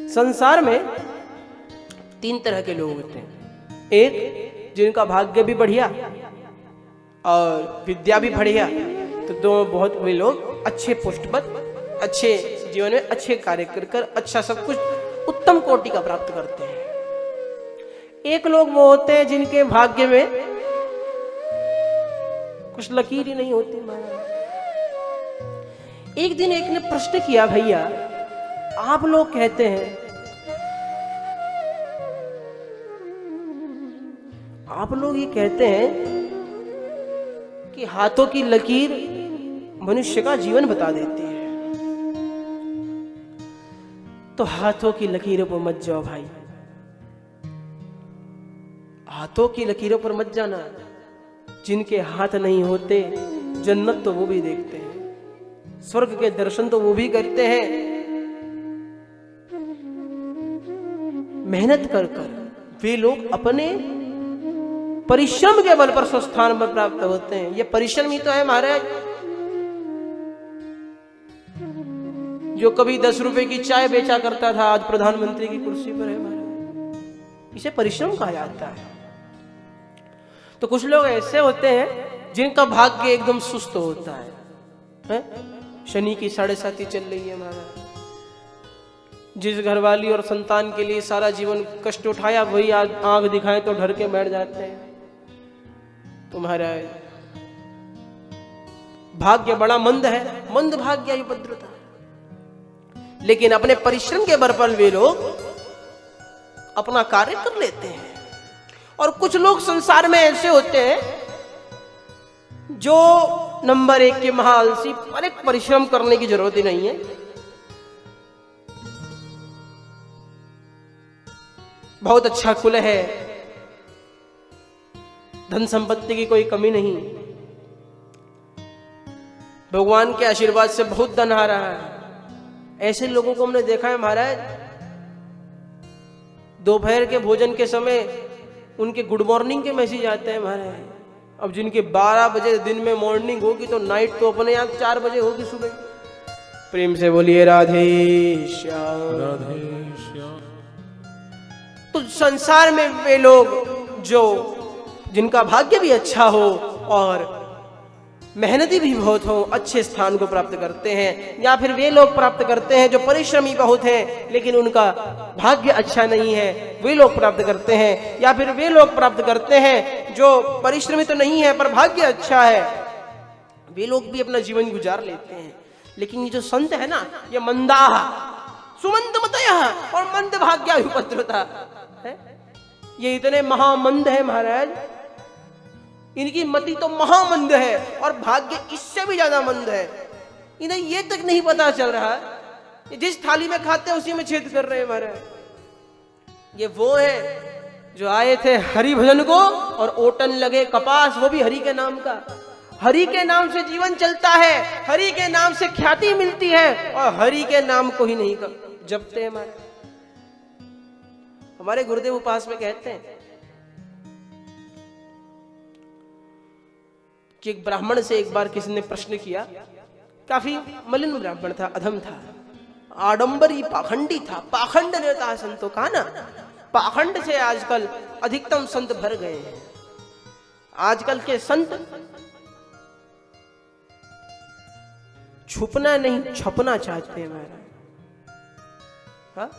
संसार में 3 तरह के लोग होते हैं। एक जिनका भाग्य भी बढ़िया और विद्या भी बढ़िया, तो दो बहुत वे लोग अच्छे पोस्ट पर, अच्छे जीवन में अच्छे कार्य कर अच्छा सब कुछ उत्तम कोटि का प्राप्त करते हैं। एक लोग वो होते हैं जिनके भाग्य में कुछ लकीर ही नहीं होती महाराज। एक दिन एक ने प्रश्न किया, भैया आप लोग कहते हैं, आप लोग ये कहते हैं कि हाथों की लकीर मनुष्य का जीवन बता देती है, तो हाथों की लकीरों पर मत जाओ भाई, हाथों की लकीरों पर मत जाना। जिनके हाथ नहीं होते जन्नत तो वो भी देखते हैं, स्वर्ग के दर्शन तो वो भी करते हैं। मेहनत कर वे लोग अपने परिश्रम के बल पर स्वस्थान पर प्राप्त होते हैं। ये परिश्रम ही तो है महाराज। जो कभी 10 रुपए की चाय बेचा करता था, आज प्रधानमंत्री की कुर्सी पर है महाराज। इसे परिश्रम कहा जाता है। तो कुछ लोग ऐसे होते हैं जिनका भाग्य एकदम सुस्त होता है? शनि की 7.5 चल रही है महाराज। जिस घरवाली और संतान के लिए सारा जीवन कष्ट उठाया, वही आज आंख दिखाए तो डर के बैठ जाते हैं। तुम्हारा भाग्य बड़ा मंद है, मंद भाग्य उपद्रता। लेकिन अपने परिश्रम के बल पर वे लोग अपना कार्य कर लेते हैं। और कुछ लोग संसार में ऐसे होते हैं जो नंबर 1 के महाआलसी, पर एक परिश्रम करने की जरूरत ही नहीं है। बहुत अच्छा कुल है, धन संपत्ति की कोई कमी नहीं, भगवान के आशीर्वाद से बहुत धन आ रहा है। ऐसे लोगों को हमने देखा है महाराज। दोपहर के भोजन के समय उनके गुड मॉर्निंग के मैसेज आते हैं महाराज। अब जिनके 12 बजे दिन में मॉर्निंग होगी, तो नाइट तो अपने यहाँ 4 बजे होगी सुबह। प्रेम से बोलिए राधे श्याम, राधे श्याम। तो संसार में वे लोग जो जिनका भाग्य भी अच्छा हो और मेहनती भी बहुत हो, अच्छे स्थान को प्राप्त करते हैं। या फिर वे लोग प्राप्त करते हैं जो परिश्रमी बहुत हैं लेकिन उनका भाग्य अच्छा नहीं है, वे लोग प्राप्त करते हैं। या फिर वे लोग प्राप्त करते हैं जो परिश्रमी तो नहीं है पर भाग्य अच्छा है, वे लोग भी अपना जीवन गुजार लेते हैं। लेकिन ये जो संत है ना, ये मंदाह सुमंद मतयः और मंद भाग्या उपद्रता है। ये इतने महामंद है महाराज, इनकी मति तो महामंद है और भाग्य इससे भी ज्यादा मंद है। इन्हें ये तक नहीं पता चल रहा, जिस थाली में खाते हैं उसी में छेद कर रहे हैं महाराज। ये वो है जो आए थे हरि भजन को और ओटन लगे कपास, वो भी हरि के नाम का। हरि के नाम से जीवन चलता है, हरि के नाम से ख्याति मिलती है और हरि के नाम को ही नहीं जपते हैं हमारे गुरुदेव उपास में कहते हैं कि एक ब्राह्मण से एक बार किसी ने प्रश्न किया। काफी मलिन ब्राह्मण था, अधम था, आडंबरी पाखंडी था, पाखंड नेता संतों का ना। पाखंड से आजकल अधिकतम संत भर गए हैं। आजकल के संत छुपना नहीं छपना चाहते हैं महाराज। हाँ?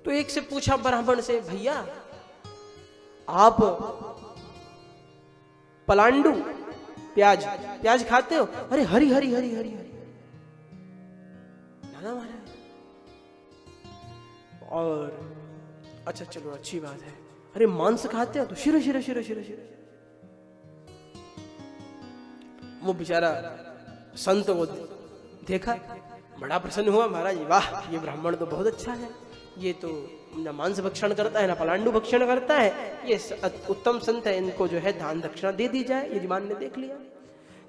तो एक से पूछा ब्राह्मण से, भैया आप पलांडू प्याज खाते हो? अरे हरी हरी हरी हरी हरी ना महाराज। और अच्छा चलो अच्छी बात है। अरे मांस खाते हो? तो शिर शिर शिर शिर शिर। वो बेचारा संत को देखा, बड़ा प्रसन्न हुआ। महाराज वाह, ये ब्राह्मण तो बहुत अच्छा है, ये तो ना मांस भक्षण करता है ना पलांडु भक्षण करता है, ये उत्तम संत है, इनको जो है दान दक्षिणा दे दी जाए। यजमान ने देख लिया,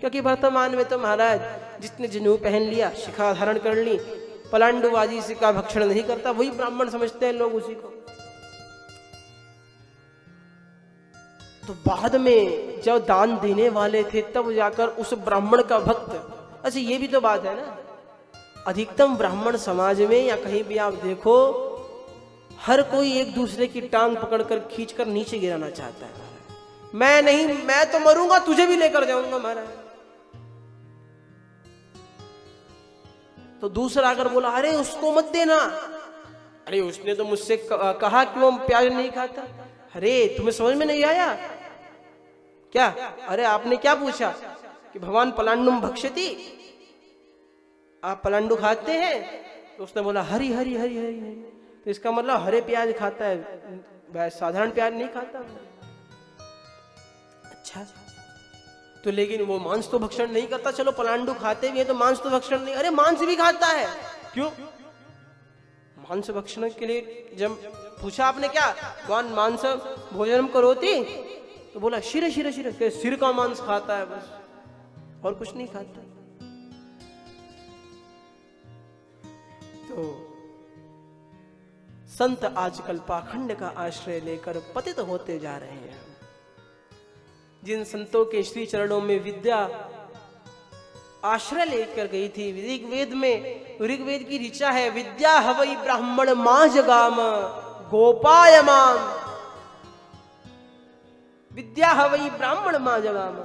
क्योंकि वर्तमान में तो महाराज जिसने जनेऊ पहन लिया, शिखा धारण कर ली, पलांडुबाजी से का भक्षण नहीं करता, वही ब्राह्मण समझते हैं लोग उसी को। तो बाद में जब दान देने वाले थे तब जाकर उस ब्राह्मण का भक्त अच्छा ये भी तो बात है ना, अधिकतम ब्राह्मण समाज में या कहीं भी आप देखो, हर कोई एक दूसरे की टांग पकड़कर खींचकर नीचे गिराना चाहता है। मैं नहीं, मैं तो मरूंगा, तुझे भी लेकर जाऊंगा महाराज। तो दूसरा अगर बोला अरे उसको मत देना, अरे उसने तो मुझसे कहा कि वो प्याज नहीं खाता। अरे तुम्हें समझ में नहीं आया क्या? अरे आपने क्या पूछा कि भगवान पलांडुम भक्षति, आप पलांडु खाते हैं? तो उसने बोला हरी हरी हरी हरी हरी, तो इसका मतलब हरे प्याज खाता है, साधारण प्याज नहीं खाता। अच्छा तो लेकिन वो मांस तो भक्षण नहीं करता, चलो पलांडु खाते भी है तो मांस तो भक्षण नहीं, अरे मांस भी खाता है। क्यों? मांस भक्षण के लिए जब पूछा आपने क्या कौन मांस भोजन करोती, तो बोला शिर शिर शिर, सिर का मांस खाता है बस, और कुछ नहीं खाता। तो संत आजकल पाखंड का आश्रय लेकर पतित होते जा रहे हैं। जिन संतों के श्री चरणों में विद्या आश्रय लेकर गई थी, ऋग्वेद में, ऋग्वेद की ऋचा है विद्या हवई ब्राह्मण मां जगाम गोपायमान, विद्या हवई ब्राह्मण मां जगाम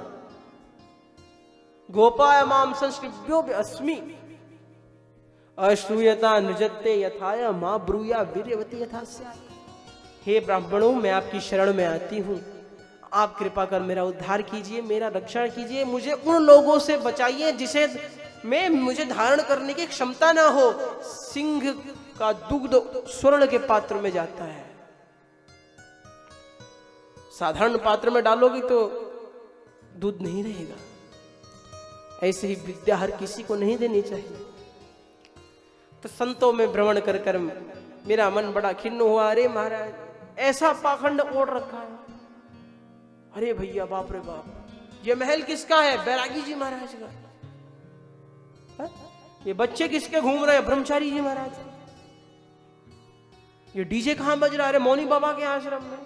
गोपायमाम संस्कृभ्यो अस्मि अश्रूयता नृजते यथाया मां ब्रूया वीर्यवती यथा स्यात्। हे ब्राह्मणों, मैं आपकी शरण में आती हूं, आप कृपा कर मेरा उद्धार कीजिए, मेरा रक्षण कीजिए, मुझे उन लोगों से बचाइए जिसे मुझे धारण करने की क्षमता ना हो। सिंह का दुग्ध स्वर्ण के पात्र में जाता है, साधारण पात्र में डालोगी तो दूध नहीं रहेगा। ऐसे ही विद्या हर किसी को नहीं देनी चाहिए। तो संतों में भ्रमण कर कर मेरा मन बड़ा खिन्न हुआ। अरे महाराज ऐसा पाखंड ओढ़ रखा है, अरे भैया बाप रे बाप, ये महल किसका है? बैरागी जी महाराज का। है? ये बच्चे किसके घूम रहे हैं? ब्रह्मचारी जी महाराज। ये डीजे कहां बज रहा है? अरे मौनी बाबा के आश्रम में।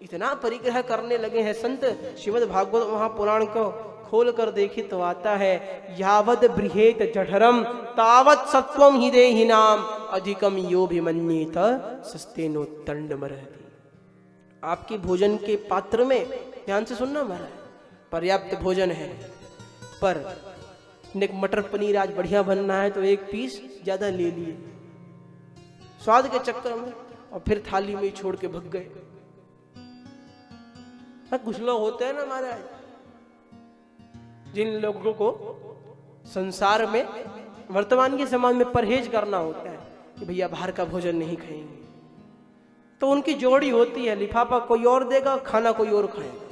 इतना परिग्रह करने लगे हैं संत। श्रीमद् भागवत महापुराण को खोल कर देखी तो आता है यावद बृहेत जठरम तावत सत्वम हि देहि नाम अधिकम यो भिमन्येत सस्तेनो तंडमरहति। आपके भोजन के पात्र में, ध्यान से सुनना महाराज, पर्याप्त भोजन है, पर मटर पनीर आज बढ़िया बनना है तो एक पीस ज्यादा ले लिए स्वाद के चक्कर में, और फिर थाली में ही छोड़ के भग गए। कुछ लोग होते हैं ना महाराज, जिन लोगों को संसार में, वर्तमान के समाज में परहेज करना होता है कि भैया बाहर का भोजन नहीं खाएंगे, तो उनकी जोड़ी होती है, लिफाफा कोई और देगा, खाना कोई और खाएगा,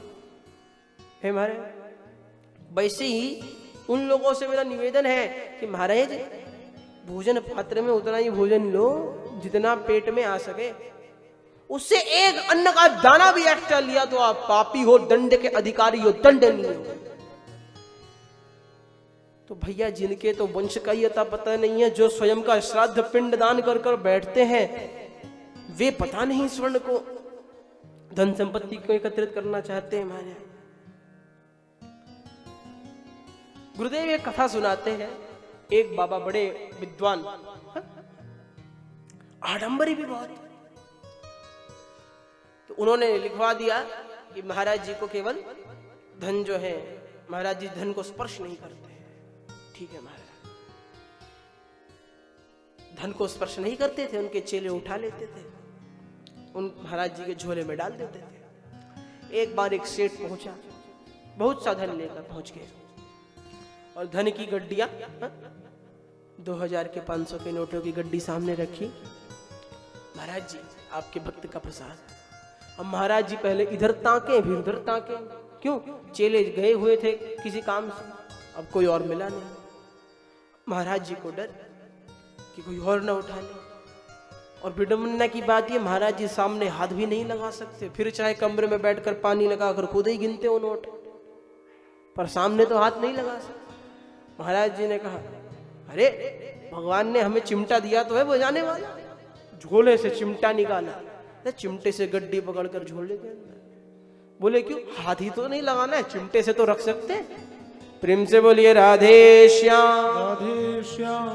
है महाराज। वैसे ही उन लोगों से मेरा निवेदन है कि महाराज भोजन पात्र में उतना ही भोजन लो जितना पेट में आ सके। उससे एक अन्न का दाना भी एक्स्ट्रा लिया तो आप पापी हो, दंड के अधिकारी हो, दंडनीय हो। तो भैया जिनके तो वंश का ही अता पता नहीं है, जो स्वयं का श्राद्ध पिंड दान कर कर बैठते हैं, वे पता नहीं स्वर्ण को, धन संपत्ति को एकत्रित करना चाहते हैं महाराज। गुरुदेव एक कथा सुनाते हैं। एक बाबा बड़े विद्वान, आडंबरी भी बहुत, तो उन्होंने लिखवा दिया कि महाराज जी को केवल धन जो है, महाराज जी धन को स्पर्श नहीं करते। ठीक है महाराज, धन को स्पर्श नहीं करते थे, उनके चेले उठा लेते थे, उन महाराज जी के झोले में डाल देते थे। एक बार एक सेठ पहुंचा, बहुत सा धन लेकर पहुंच गए, और धन की गड्डियां 2000 के 500 के नोटों की गड्डी सामने रखी। महाराज जी आपके भक्त का प्रसाद। अब महाराज जी पहले इधर ताके फिर उधर ताके, क्यों? चेले गए हुए थे किसी काम से, अब कोई और मिला नहीं। महाराज जी को डर कि कोई और ना उठा ले, और विडंबना की बात ये महाराज जी सामने हाथ भी नहीं लगा सकते, फिर चाहे कमरे में बैठकर पानी लगाकर खुद ही गिनते हो नोट, पर सामने तो हाथ नहीं लगा सकते। महाराज जी ने कहा अरे भगवान ने हमें चिमटा दिया तो है बजाने वाला। झोले से चिमटा निकाला, चिमटे से गड्डी पकड़कर झोले के अंदर। बोले क्यों? हाथ ही तो नहीं लगाना है, चिमटे से तो रख सकते, प्रेम से बोलिए राधे श्याम। राधे श्याम।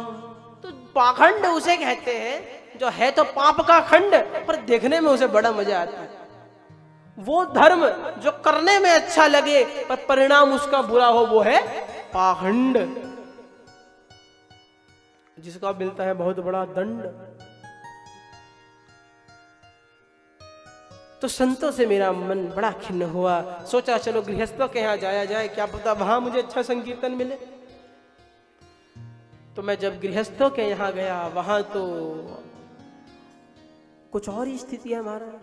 तो पाखंड उसे कहते हैं जो है तो पाप का खंड, पर देखने में उसे बड़ा मजा आता है। वो धर्म जो करने में अच्छा लगे पर परिणाम उसका बुरा हो, वो है पाखंड, जिसका मिलता है बहुत बड़ा दंड। तो संतों से मेरा मन बड़ा खिन्न हुआ। सोचा चलो गृहस्थों के यहाँ जाया जाए, क्या पता वहां मुझे अच्छा संकीर्तन मिले। तो मैं जब गृहस्थों के यहाँ गया, वहां तो कुछ और ही स्थिति है हमारा।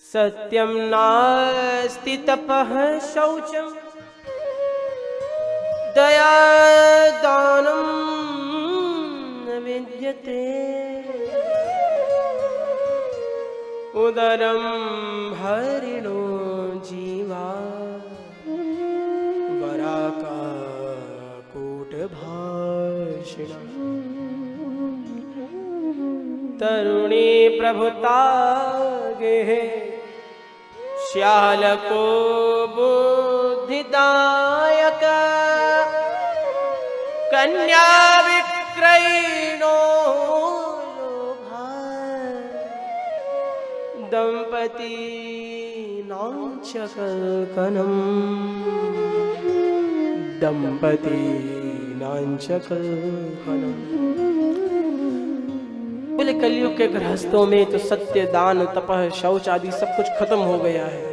सत्यम नास्ति तपः शौचम दया दानम न विद्यते उदरम हरिणो जीवा वराका कूटभाषिणा तरुणी प्रभुता गे श्यालको बुद्धिदायक कन्या विक्रयिणो दंपति नांचकल्कनम दंपति नांचकल्कनम। बोले कलयुग के गृहस्थों में तो सत्य, दान, तपः, शौच आदि सब कुछ खत्म हो गया है।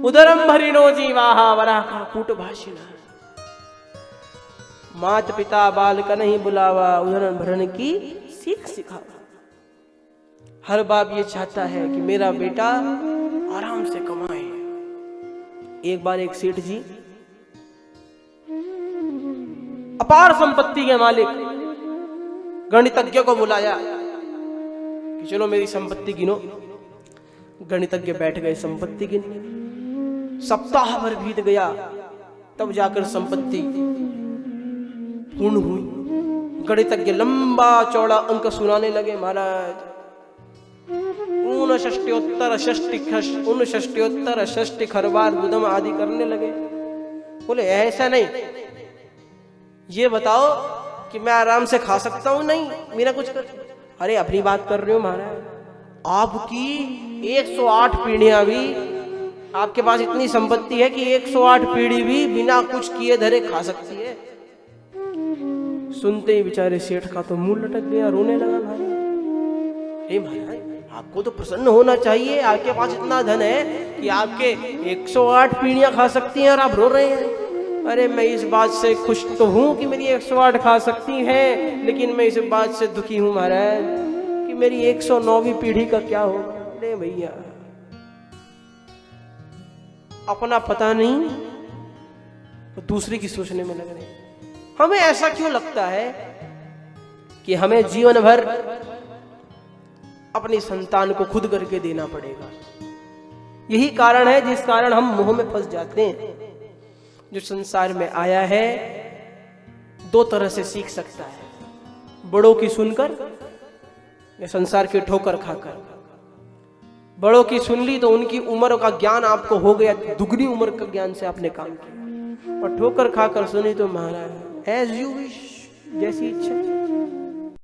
उदरम भरिणो जीवाहा वराहा कूटभाषिणा। मात पिता बाल का नहीं बुलावा, उदरम भरण की सीख सिखावा। हर बाप ये चाहता है कि मेरा बेटा आराम से कमाए। एक बार एक सेठ जी अपार संपत्ति के मालिक गणितज्ञ को बुलाया कि चलो मेरी संपत्ति गिनो। गणितज्ञ बैठ गए संपत्ति गिनने। सप्ताह भर बीत गया, तब जाकर संपत्ति पूर्ण हुई। गणितज्ञ लंबा चौड़ा अंक सुनाने लगे। महाराज 69 खरबार बुदम आदि करने लगे। बोले ऐसा नहीं, ये बताओ कि मैं आराम से खा सकता हूं? नहीं, मेरा कुछ कर। अरे अपनी बात कर रहे हो महाराज, आपकी 108 पीढ़ियां भी, आपके पास इतनी संपत्ति है कि 108 पीढ़ी भी बिना कुछ किए धरे खा सकती है। सुनते ही बेचारे सेठ का तो मुंह लटक गया, रोने लगा। महाराज हे महाराज, आपको तो प्रसन्न होना चाहिए, आपके पास इतना धन है कि आपके 108 पीढ़ियां खा सकती हैं और आप रो रहे हैं। अरे मैं इस बात से खुश तो हूं कि मेरी 108 खा सकती हैं, लेकिन मैं इस बात से दुखी हूं महाराज कि मेरी 109वीं पीढ़ी का क्या होगा। अरे भैया अपना पता नहीं तो दूसरे की सोचने में लग रहे। हमें ऐसा क्यों लगता है कि हमें जीवन भर अपनी संतान को खुद करके देना पड़ेगा? यही कारण है जिस कारण हम मोह में फंस जाते हैं। जो संसार में आया है दो तरह से सीख सकता है, बड़ों की सुनकर या संसार की ठोकर खाकर। बड़ों की सुन ली तो उनकी उम्र का ज्ञान आपको हो गया, दुगनी उम्र का ज्ञान से आपने काम किया। और ठोकर खाकर सुनी तो महाराज एज यू विश, जैसी इच्छा।